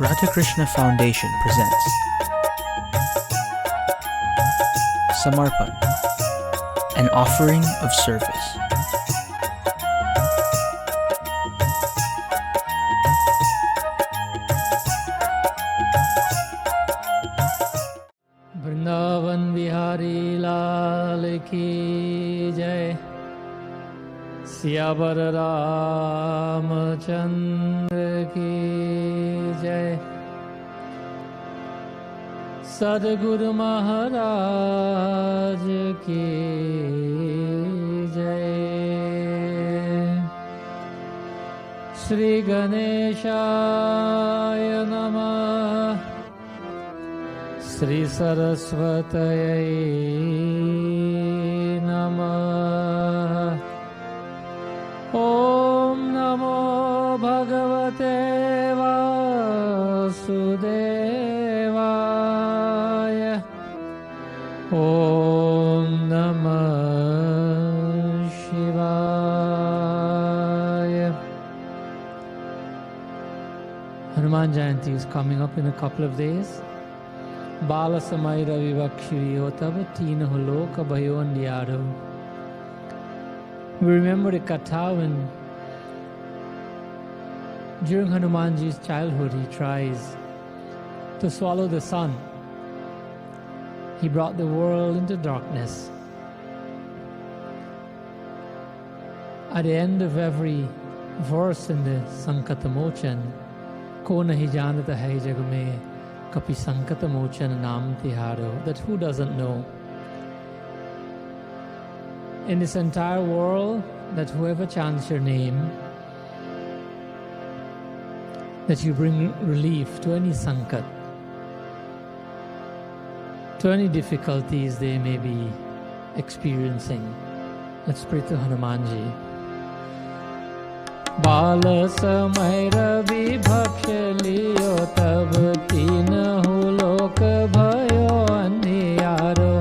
Radha Krishna Foundation presents Samarpan, an offering of service. Vrindavan Bihari लाल की जय। सियावर रामचंद्र की जय। सद्गुरु महाराज की जय। श्री गणेशाय नमः। श्री सरस्वतये नमः। ॐ नमो भगवते वासुदेवाय। ॐ नमः शिवाय। Hanuman Jayanti is coming up in a couple of days. Bala Samaira Vivakshiriyo Tava Tina Holoka Bayon Diyaro. We remember the Katha when during Hanumanji's childhood he tries to swallow the sun. He brought the world into darkness. At the end of every verse in the Sankatamochan, Ko nahi janata hai jag mein Kapi Sankatamochan Nam Tiharo, that who doesn't know? In this entire world, that whoever chants your name, that you bring relief to any sankat, to any difficulties they may be experiencing. Let's pray to Hanumanji. Bala samay ravi bhakshaliyo tab teenahu lok bhayo andhiyaro.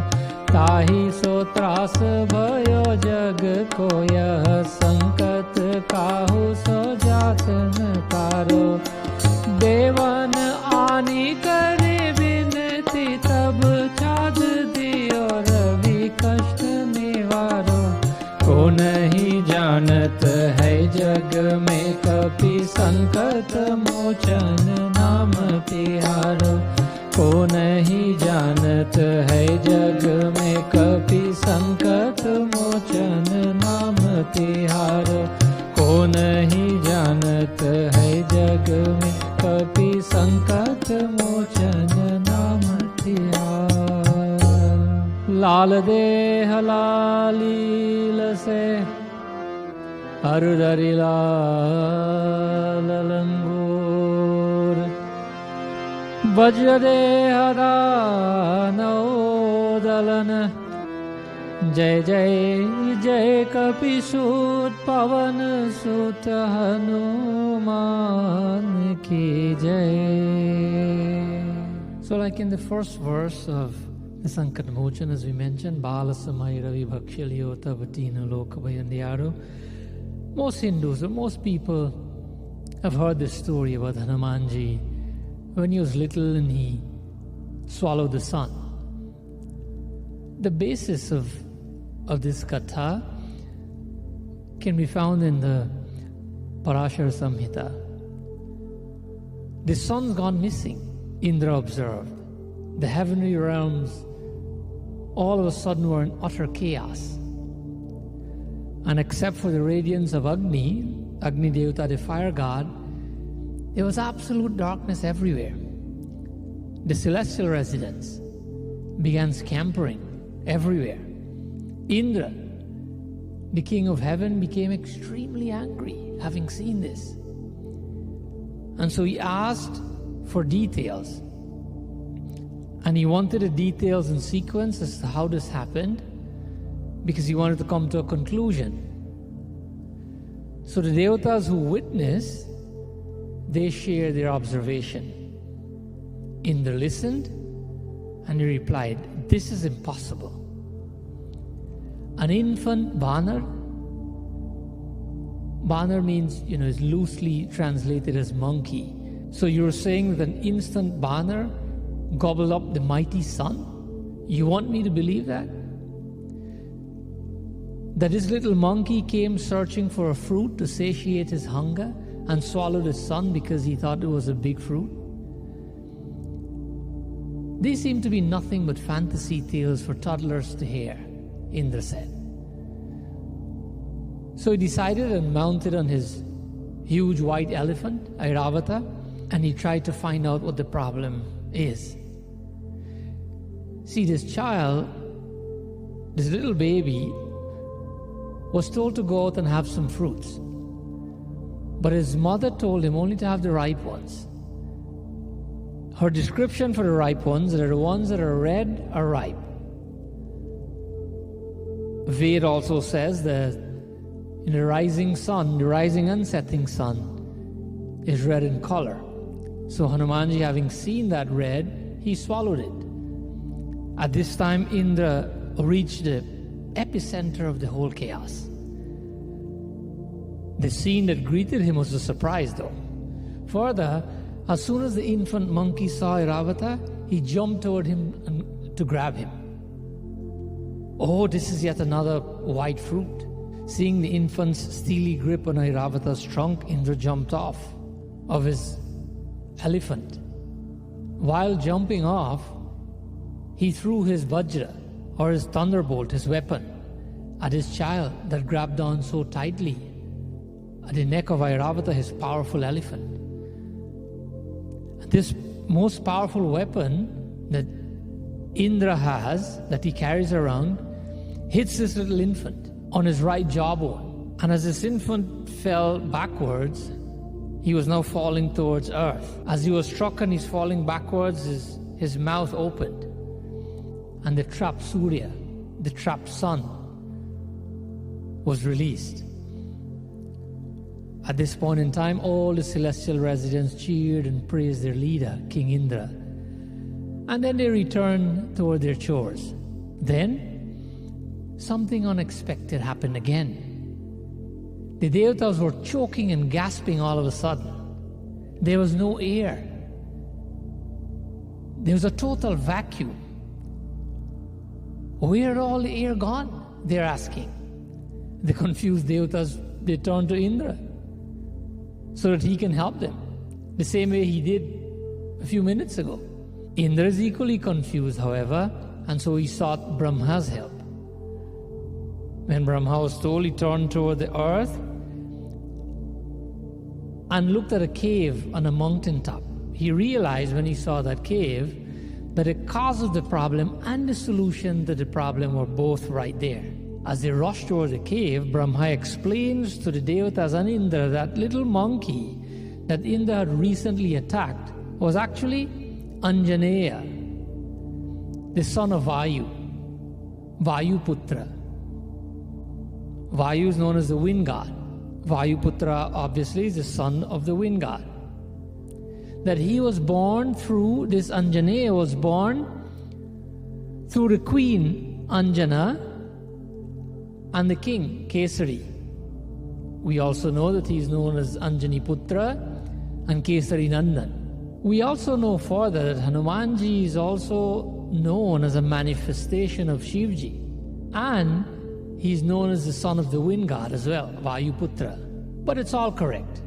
ताहि सो त्रास भयो जग को यह संकट काहू सो जात न कारो। देवन आनी करे बिनती तब चाँद दियो रवि कष्ट निवारो। को नहीं जानत है जग में कपि संकट मोचन नाम तिहारो। को नहीं जानत है जग में कपि संकट मोचन नाम तिहारो। को नहीं जानत है जग में कपि संकट मोचन नाम तिहारो। लाल देह लालील से अरुदरि लाल लंगूर। वज्रदे हरा नवोदलन। जय जय जय कपिसूत पवन सुत हनुमान की जय। So like in the first verse of the Sankatamochan, as we mentioned, Bala Samay Ravi Bhakshaliyo Tavatina Loka Bhayandiyaru. Most Hindus or most people have heard the story about Hanumanji. When he was little and he swallowed the sun. The basis of this katha can be found in the Parashara Samhita. The sun's gone missing, Indra observed. The heavenly realms all of a sudden were in utter chaos. And except for the radiance of Agni Devata, the fire god, there was absolute darkness everywhere. The celestial residents began scampering everywhere. Indra, the king of heaven, became extremely angry having seen this. And so he asked for details. And he wanted the details in sequence as to how this happened, because he wanted to come to a conclusion. So the devatas who witnessed, they shared their observation. Indra listened and he replied, "This is impossible. An infant banar, banar means, is loosely translated as monkey. So you're saying that an instant banner gobbled up the mighty sun? You want me to believe that? That this little monkey came searching for a fruit to satiate his hunger and swallowed his son because he thought it was a big fruit? They seem to be nothing but fantasy tales for toddlers to hear, Indra said. So he decided and mounted on his huge white elephant, Airavata, and he tried to find out what the problem is. See, this child, this little baby, was told to go out and have some fruits. But his mother told him only to have the ripe ones. Her description for the ripe ones are the ones that are red are ripe. Ved also says that in the rising sun, the rising and setting sun is red in color. So Hanumanji, having seen that red, he swallowed it. At this time, Indra reached the epicenter of the whole chaos. The scene that greeted him was a surprise, though. Further, as soon as the infant monkey saw Airavata, he jumped toward him to grab him. Oh, this is yet another white fruit. Seeing the infant's steely grip on Airavata's trunk, Indra jumped off of his elephant. While jumping off, he threw his vajra, or his thunderbolt, his weapon, at his child that grabbed on so tightly at the neck of Airavata, his powerful elephant. This most powerful weapon that Indra has, that he carries around, hits this little infant on his right jawbone. And as this infant fell backwards, he was now falling towards earth. As he was struck and he's falling backwards, his mouth opened. And the trapped Surya, the trapped sun, was released. At this point in time, all the celestial residents cheered and praised their leader, King Indra. And then they returned toward their chores. Then, something unexpected happened again. The Devatas were choking and gasping all of a sudden. There was no air. There was a total vacuum. Where had all the air gone? They're asking. The confused Devatas, they turned to Indra so that he can help them, the same way he did a few minutes ago. Indra is equally confused, however, and so he sought Brahma's help. When Brahma was told, he turned toward the earth and looked at a cave on a mountaintop. He realized when he saw that cave that the cause of the problem and the solution to the problem were both right there. As they rushed toward the cave, Brahma explains to the Devatas and Indra that little monkey that Indra had recently attacked was actually Anjaneya, the son of Vayu, Vayuputra. Vayu is known as the wind god. Vayuputra obviously is the son of the wind god. That he was born through, this Anjaneya was born through the queen Anjana and the king Kesari. We also know that he is known as Anjani Putra and Kesari Nandan. We also know further that Hanumanji is also known as a manifestation of Shivji, and he is known as the son of the wind god as well, Vayuputra. But it's all correct.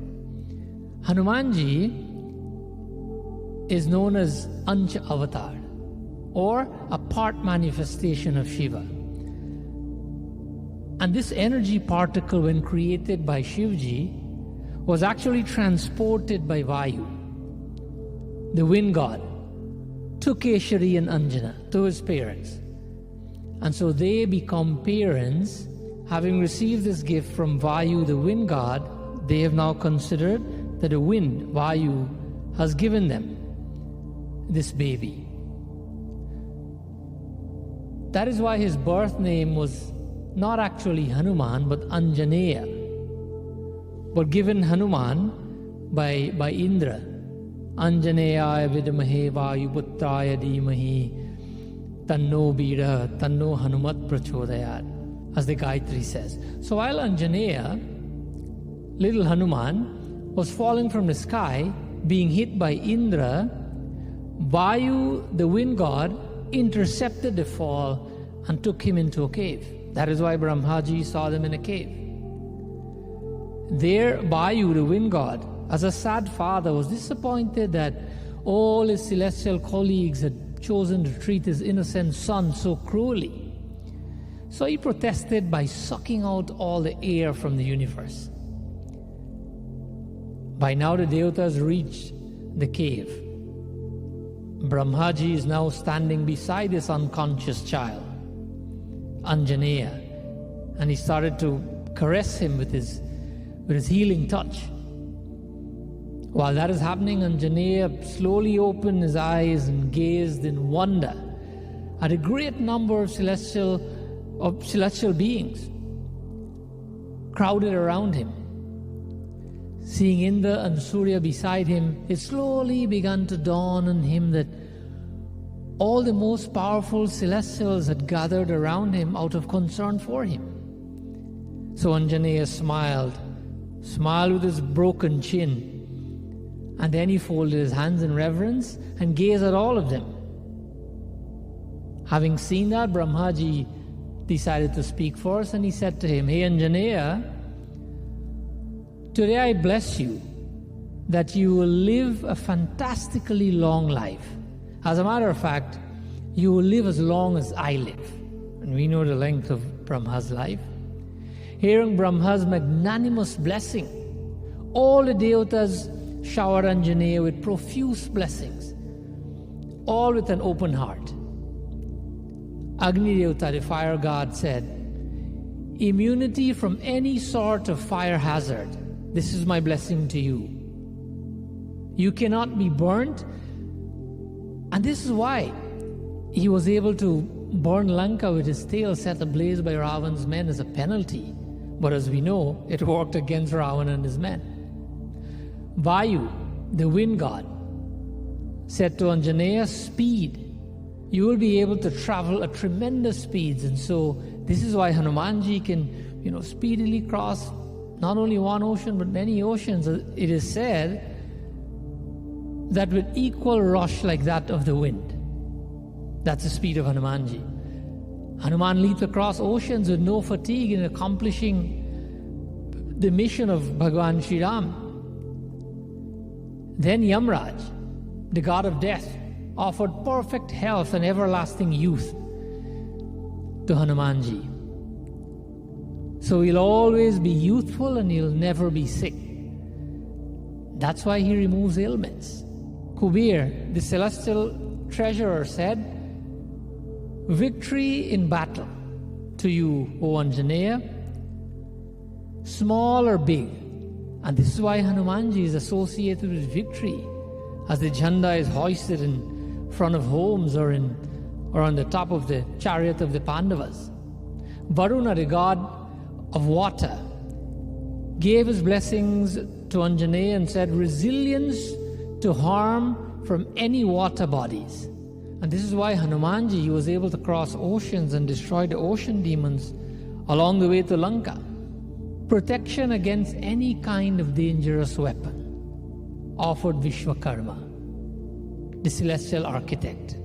Hanumanji is known as Ancha Avatar, or a part manifestation of Shiva. And this energy particle, when created by Shivji, was actually transported by Vayu, the wind god, to Keshari and Anjana, to his parents. And so they become parents. Having received this gift from Vayu, the wind god, they have now considered that the wind, Vayu, has given them this baby. That is why his birth name was not actually Hanuman, but Anjaneya, but given Hanuman by Indra. Anjaneyaya vidmahe Vayuputraya dhimahi tanno bira tanno Hanumat prachodayat, as the Gayatri says. So while Anjaneya, little Hanuman, was falling from the sky, being hit by Indra, Vayu, the wind god, intercepted the fall and took him into a cave. That is why Brahmaji saw them in a cave. There, Vayu, the wind god, as a sad father, was disappointed that all his celestial colleagues had chosen to treat his innocent son so cruelly. So he protested by sucking out all the air from the universe. By now the Devatas reached the cave. Brahmaji is now standing beside this unconscious child, Anjaneya, and he started to caress him with his healing touch. While that is happening, Anjaneya slowly opened his eyes and gazed in wonder at a great number of celestial beings crowded around him. Seeing Indra and Surya beside him, it slowly began to dawn on him that all the most powerful celestials had gathered around him out of concern for him. So Anjaneya smiled with his broken chin, and then he folded his hands in reverence and gazed at all of them. Having seen that, Brahmaji decided to speak first, and he said to him, "Hey Anjaneya, today I bless you that you will live a fantastically long life. As a matter of fact, you will live as long as I live." And we know the length of Brahma's life. Hearing Brahma's magnanimous blessing, all the Devatas showered Anjaneya with profuse blessings, all with an open heart. Agni Devata, the fire god, said, "Immunity from any sort of fire hazard, this is my blessing to you. You cannot be burnt." And this is why he was able to burn Lanka with his tail set ablaze by Ravana's men as a penalty. But as we know, it worked against Ravana and his men. Vayu, the wind god, said to Anjaneya, "Speed. You will be able to travel at tremendous speeds." And so this is why Hanumanji can, speedily cross not only one ocean but many oceans. It is said that with equal rush like that of the wind. That's the speed of Hanumanji. Hanuman leaped across oceans with no fatigue in accomplishing the mission of Bhagavan Sri Ram. Then Yamraj, the god of death, offered perfect health and everlasting youth to Hanumanji. So he'll always be youthful and he'll never be sick. That's why he removes ailments. Kubir, the celestial treasurer, said, "Victory in battle to you, O Anjaneya, small or big." And this is why Hanumanji is associated with victory, as the jhanda is hoisted in front of homes or on the top of the chariot of the Pandavas. Varuna, the god of water, gave his blessings to Anjaneya and said, "Resilience to harm from any water bodies." And this is why Hanumanji was able to cross oceans and destroy the ocean demons along the way to Lanka. Protection against any kind of dangerous weapon offered Vishwakarma, the celestial architect.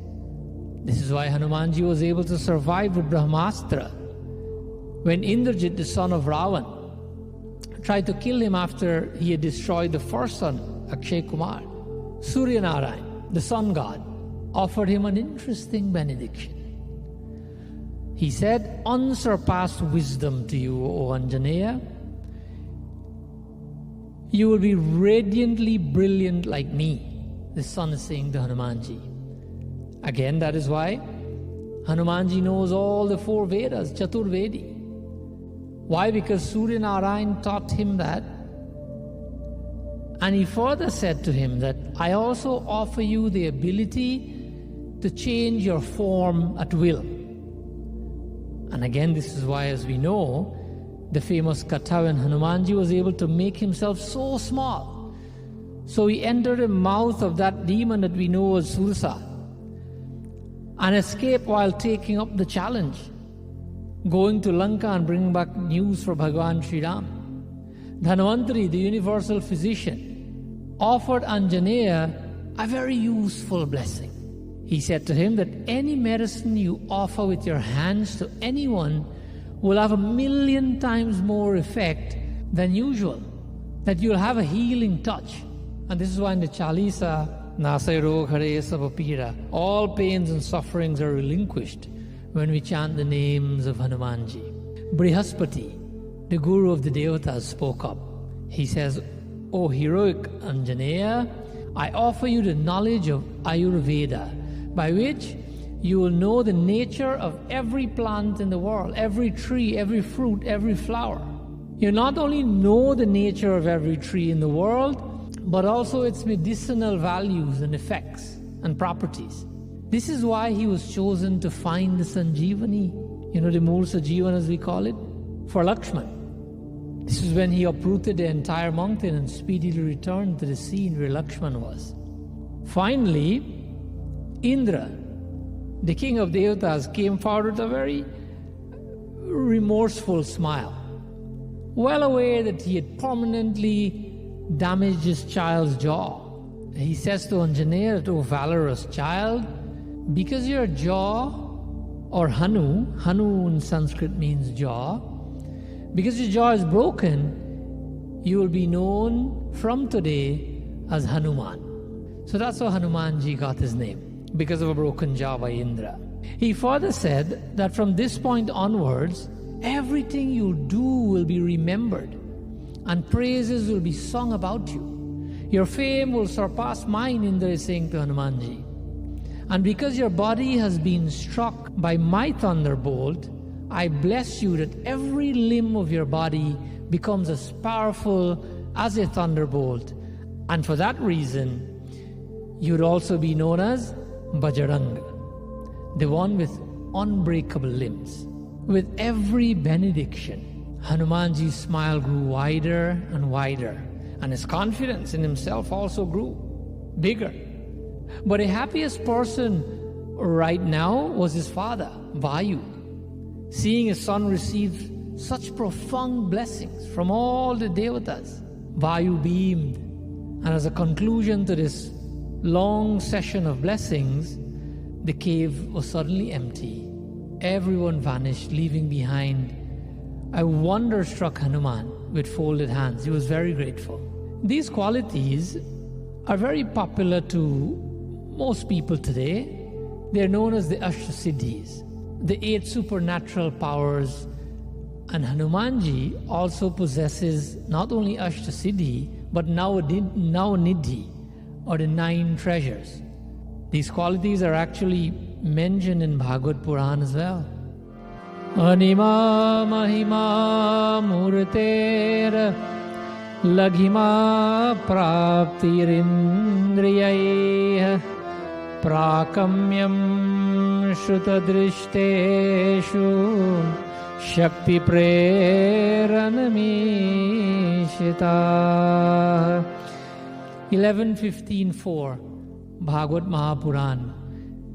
This is why Hanumanji was able to survive with Brahmastra when Indrajit, the son of Ravan, tried to kill him after he had destroyed the first son, Akshay Kumar. Surya Narayan, the sun god, offered him an interesting benediction. He said, "Unsurpassed wisdom to you, O Anjaneya. You will be radiantly brilliant like me." The sun is saying to Hanumanji. Again, that is why Hanumanji knows all the 4 Vedas, Chaturvedi. Why? Because Surya Narayan taught him that. And he further said to him that, "I also offer you the ability to change your form at will." And again, this is why, as we know, the famous Katha when Hanumanji was able to make himself so small. So he entered the mouth of that demon that we know as Sursa and escaped while taking up the challenge, going to Lanka and bringing back news for Bhagavan Sri Ram. Dhanvantari, the universal physician, offered Anjaneya a very useful blessing. He said to him that any medicine you offer with your hands to anyone will have 1,000,000 times more effect than usual, that you'll have a healing touch. And this is why in the Chalisa, Nasai Rog Hare Sabapira, all pains and sufferings are relinquished when we chant the names of Hanumanji. Brihaspati, the guru of the Devatas, spoke up. He says, O heroic Anjaneya, I offer you the knowledge of Ayurveda, by which you will know the nature of every plant in the world, every tree, every fruit, every flower. You not only know the nature of every tree in the world, but also its medicinal values and effects and properties. This is why he was chosen to find the Sanjeevani, the Mool Sajeevan as we call it, for Lakshman. This is when he uprooted the entire mountain and speedily returned to the scene where Lakshman was. Finally, Indra, the king of Devatas, came forward with a very remorseful smile, well aware that he had permanently damaged his child's jaw. He says to Anjaneya, O valorous child, because your jaw, or Hanu in Sanskrit means jaw, because your jaw is broken, you will be known from today as Hanuman. So that's how Hanumanji got his name, because of a broken jaw by Indra. He further said that from this point onwards, everything you do will be remembered, and praises will be sung about you. Your fame will surpass mine, Indra is saying to Hanumanji. And because your body has been struck by my thunderbolt, I bless you that every limb of your body becomes as powerful as a thunderbolt. And for that reason, you'd also be known as Bajrang, the one with unbreakable limbs. With every benediction, Hanumanji's smile grew wider and wider, and his confidence in himself also grew bigger. But the happiest person right now was his father, Vayu. Seeing his son receive such profound blessings from all the Devatas, Vayu beamed. And as a conclusion to this long session of blessings, the cave was suddenly empty. Everyone vanished, leaving behind a wonder-struck Hanuman with folded hands. He was very grateful. These qualities are very popular to most people today. They're known as the Ashtasiddhis, the 8 supernatural powers. And Hanumanji also possesses not only Ashtasiddhi, but Navnidhi, or the 9 treasures. These qualities are actually mentioned in Bhagavad Puran as well. Anima mahima murter laghima praptirindriyai prakamyam shrutadrishteshu shakti preranamishita. 11.15.4 Bhagavad Mahapuran.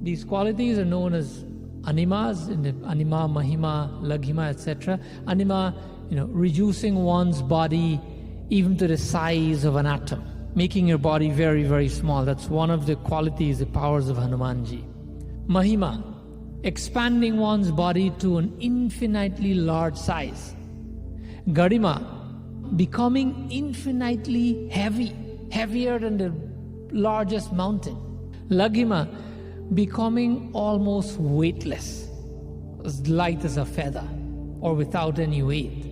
These qualities are known as animas, in the anima, mahima, laghima, etc. Anima, reducing one's body even to the size of an atom, making your body very, very small. That's one of the qualities, the powers of Hanumanji. Mahima, expanding one's body to an infinitely large size. Garima, becoming infinitely heavy, heavier than the largest mountain. Laghima, becoming almost weightless, as light as a feather, or without any weight,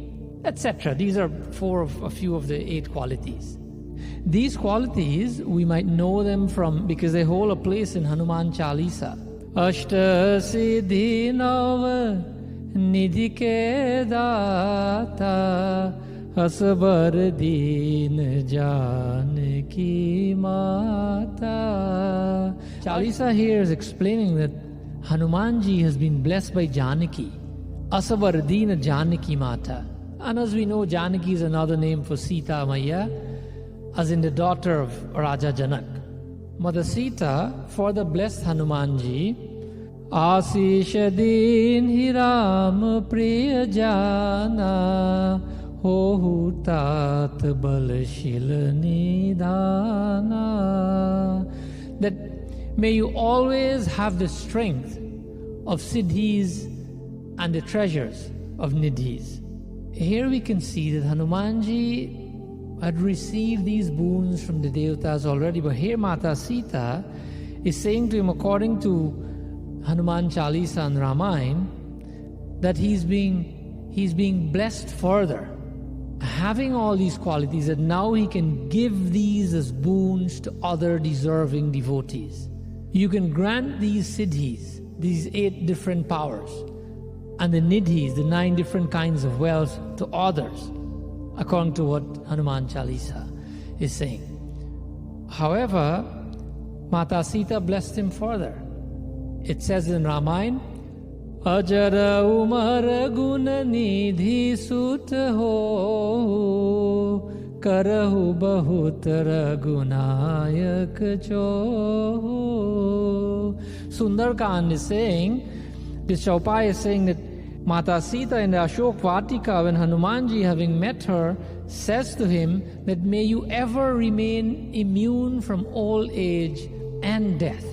etc. These are a few of the 8 qualities. These qualities, we might know them from, because they hold a place in Hanuman Chalisa. Ashta siddhi nav nidhi ke data asbar din janki mata. Chalisa here is explaining that Hanumanji has been blessed by Janaki, Asabar din Janaki mata. And as we know, Janaki is another name for Sita Maya, as in the daughter of Raja Janak. Mother Sita further blessed Hanumanji, Asisha din hiram priya jana Hohu tat balashil nidhana. That may you always have the strength of siddhis and the treasures of nidhis. Here we can see that Hanumanji had received these boons from the Devatas already, but here Mata Sita is saying to him, according to Hanuman Chalisa and Ramayana, that he's being blessed further, having all these qualities, that now he can give these as boons to other deserving devotees. You can grant these siddhis, these 8 different powers, and the nidhis, the 9 different kinds of wealth, to others, according to what Hanuman Chalisa is saying. However, Mata Sita blessed him further. It says in Ramayana, Ajara umar guna nidhi sut ho, karahu bahutara gunayak cho. Sundarkand is saying, this Chaupai is saying that Mata Sita in the Ashok Vatika, when Hanumanji, having met her, says to him that may you ever remain immune from old age and death,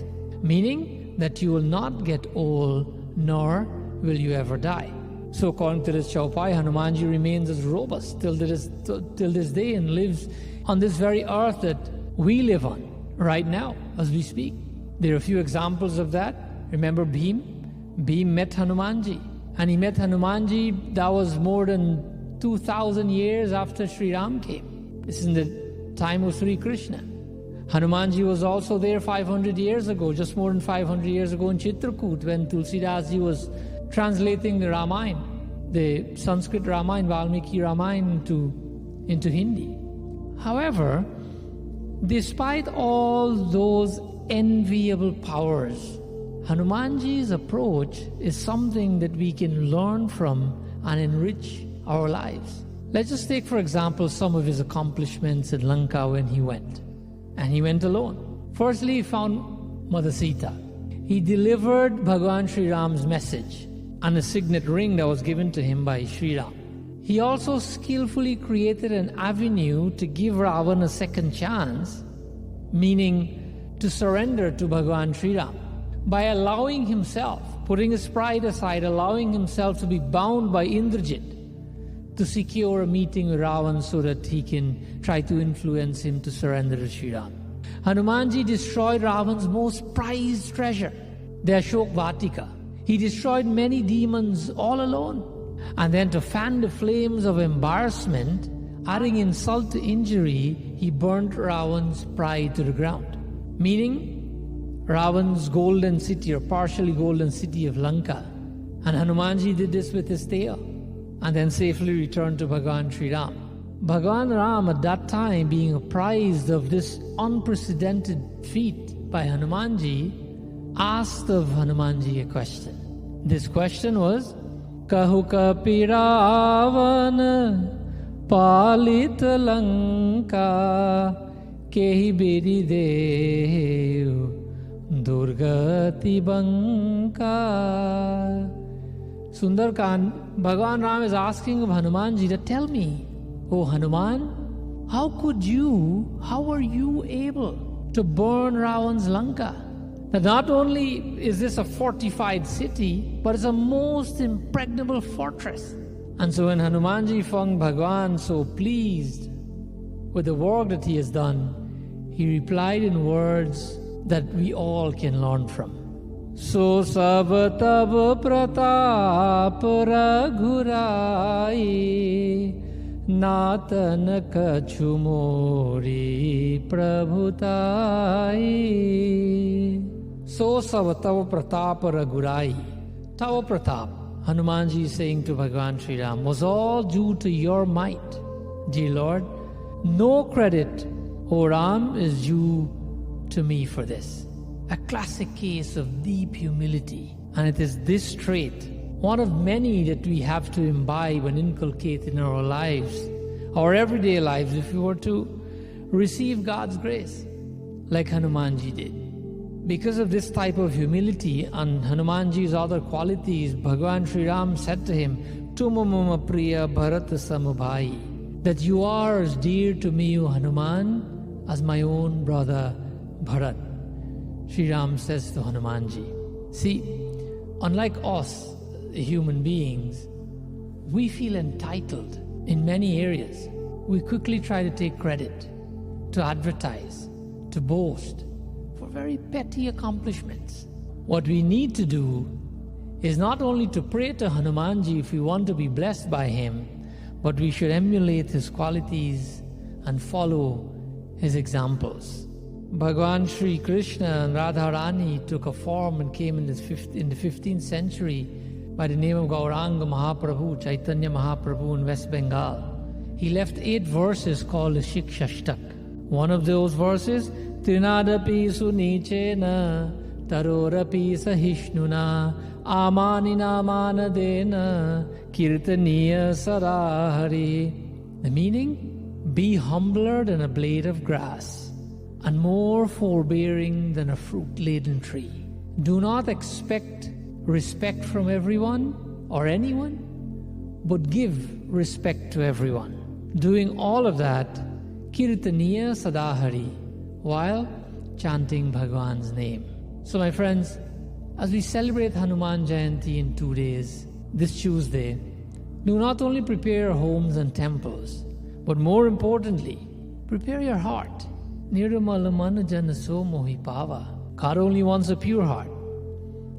meaning that you will not get old nor will you ever die. So according to this Chaupai, Hanumanji remains as robust till this day and lives on this very earth that we live on right now as we speak. There are a few examples of that. Remember Bhim? Bhim met Hanumanji. And he met Hanumanji, that was more than 2,000 years after Sri Ram came. This is in the time of Sri Krishna. Hanumanji was also there 500 years ago, just more than 500 years ago in Chitrakoot, when Tulsidas ji was translating the Ramayana, the Sanskrit Ramayana, Valmiki Ramayana into Hindi. However, despite all those enviable powers, Hanumanji's approach is something that we can learn from and enrich our lives. Let's just take, for example, some of his accomplishments in Lanka when he went. And he went alone. Firstly, he found Mother Sita. He delivered Bhagavan Sri Ram's message and a signet ring that was given to him by Sri Ram. He also skillfully created an avenue to give Ravan a second chance, meaning to surrender to Bhagavan Sri Ram, by allowing himself, putting his pride aside, allowing himself to be bound by Indrajit to secure a meeting with Ravan so that he can try to influence him to surrender to Sri Ram. Hanumanji destroyed Ravan's most prized treasure, the Ashok Vatika. He destroyed many demons all alone. And then to fan the flames of embarrassment, adding insult to injury, he burnt Ravan's pride to the ground. Meaning, Ravan's golden city or partially golden city of Lanka. And Hanumanji did this with his tail and then safely returned to Bhagavan Sri Ram. Bhagavan Ram at that time, being apprised of this unprecedented feat by Hanumanji, asked of Hanumanji a question. This question was, Kahu kapi Ravana palita Lanka kehi bedi dev Durgati Banka. Sundarkand, Bhagavan Ram is asking of Hanumanji to tell me, oh Hanuman, how are you able to burn Ravan's Lanka? That not only is this a fortified city, but it's a most impregnable fortress. And so when Hanumanji found Bhagavan so pleased with the work that he has done, he replied in words that we all can learn from. So sab tab pratap raghurai natan kachu mori prabhutai. So sab tav pratap raghurai. Tav pratap, Hanumanji is saying to Bhagavan Sri Ram, was all due to your might, dear Lord. No credit, O Ram, is due to me for this. A classic case of deep humility. And it is this trait, one of many that we have to imbibe and inculcate in our lives, our everyday lives, if we were to receive God's grace, like Hanumanji did. Because of this type of humility and Hanumanji's other qualities, Bhagavan Sri Ram said to him, Tuma mama priya bharat samabhai, that you are as dear to me, O Hanuman, as my own brother Bharat. Sri Ram says to Hanumanji. See, unlike us, human beings, we feel entitled in many areas. We quickly try to take credit, to advertise, to boast for very petty accomplishments. What we need to do is not only to pray to Hanumanji if we want to be blessed by him, but we should emulate his qualities and follow his examples. Bhagwan Sri Krishna and Radha Rani took a form and came in the 15th century by the name of Gauranga Mahaprabhu, Chaitanya Mahaprabhu in West Bengal. He left 8 verses called the Shikshashtak. One of those verses, Trinadapi Sunichena, Tarorapi Sahishnuna, Amanina Manadena, Kirtaniya Sarahari. The meaning? Be humbler than a blade of grass, and more forbearing than a fruit-laden tree. Do not expect respect from everyone or anyone, but give respect to everyone. Doing all of that, Kirtaniya Sadahari, while chanting Bhagwan's name. So my friends, as we celebrate Hanuman Jayanti in 2 days, this Tuesday, do not only prepare your homes and temples, but more importantly, prepare your heart. Nirmala mana jana so mohi pava. God only wants a pure heart,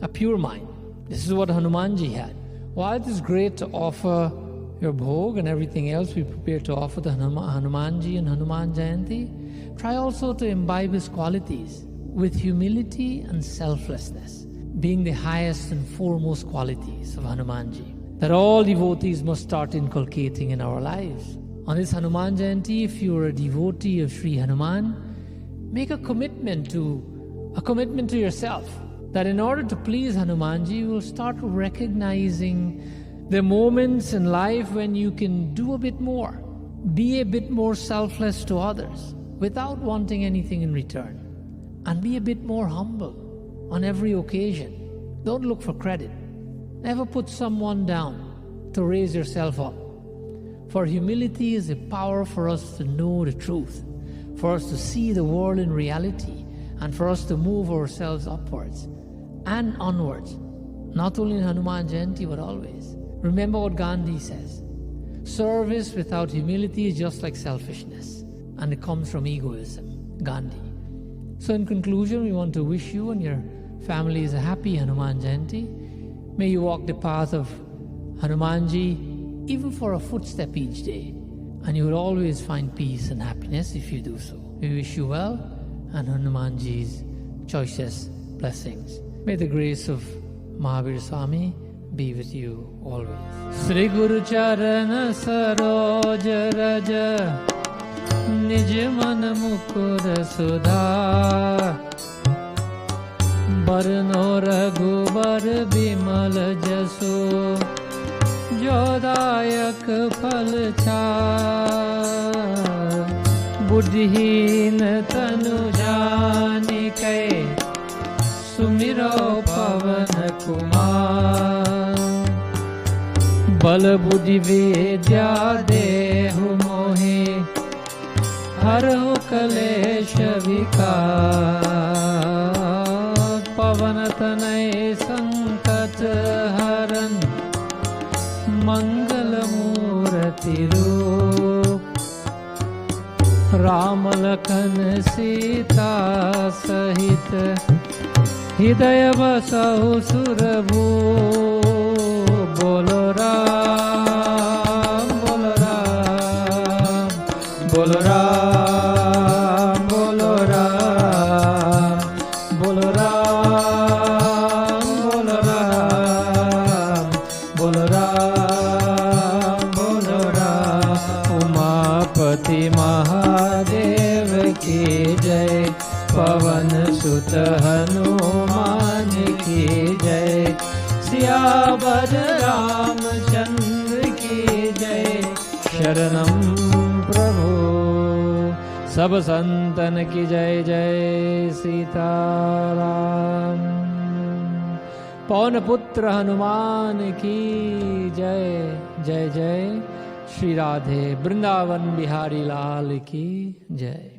a pure mind. This is what Hanumanji had. While it is great to offer your bhog and everything else we prepare to offer to Hanumanji and Hanuman Jayanti, try also to imbibe his qualities with humility and selflessness, being the highest and foremost qualities of Hanumanji, that all devotees must start inculcating in our lives. On this Hanuman Jayanti, if you are a devotee of Sri Hanuman, make a commitment to yourself, that in order to please Hanumanji, you will start recognizing the moments in life when you can do a bit more, be a bit more selfless to others without wanting anything in return, and be a bit more humble on every occasion. Don't look for credit. Never put someone down to raise yourself up. For humility is a power for us to know the truth, for us to see the world in reality, and for us to move ourselves upwards and onwards, not only in Hanuman Jayanti but always. Remember what Gandhi says, service without humility is just like selfishness, and it comes from egoism. Gandhi. So in conclusion, we want to wish you and your families a happy Hanuman Jayanti. May you walk the path of Hanumanji even for a footstep each day, and you will always find peace and happiness if you do so. We wish you well and Hanumanji's choicest blessings. May the grace of Mahavir Swami be with you always. Sri Guru Charana Saroj Raja Nij Man Mukur Sudha Barno Raghubar Bimal Jasu Jodayak Phal Chha Buddhihin Tanu Jani Kai Sumiro Pavan Kumar Bal Buddhi Vidya Dehu Mohi Haru Kalesha Vikar Pavan Tanay Sankat Haran Mangala Murati Roop Ram Lakhan Sita Sahit Hidaya Vasahu Surabhu Bolo Ram Bolo Ram Bolo Ram Bolo Ram Bolo Ram Bolo Ram Bolo Ram Bolo Ram Umapati Mahadev ki jai Pavan Sut Hanuman ki jai Siyavar Ramchandra ki jai Sharanam Prabhu Sab Santan ki jai jai Sitaram पवन पुत्र हनुमान की जय। जय जय श्री राधे वृंदावन बिहारी लाल की जय।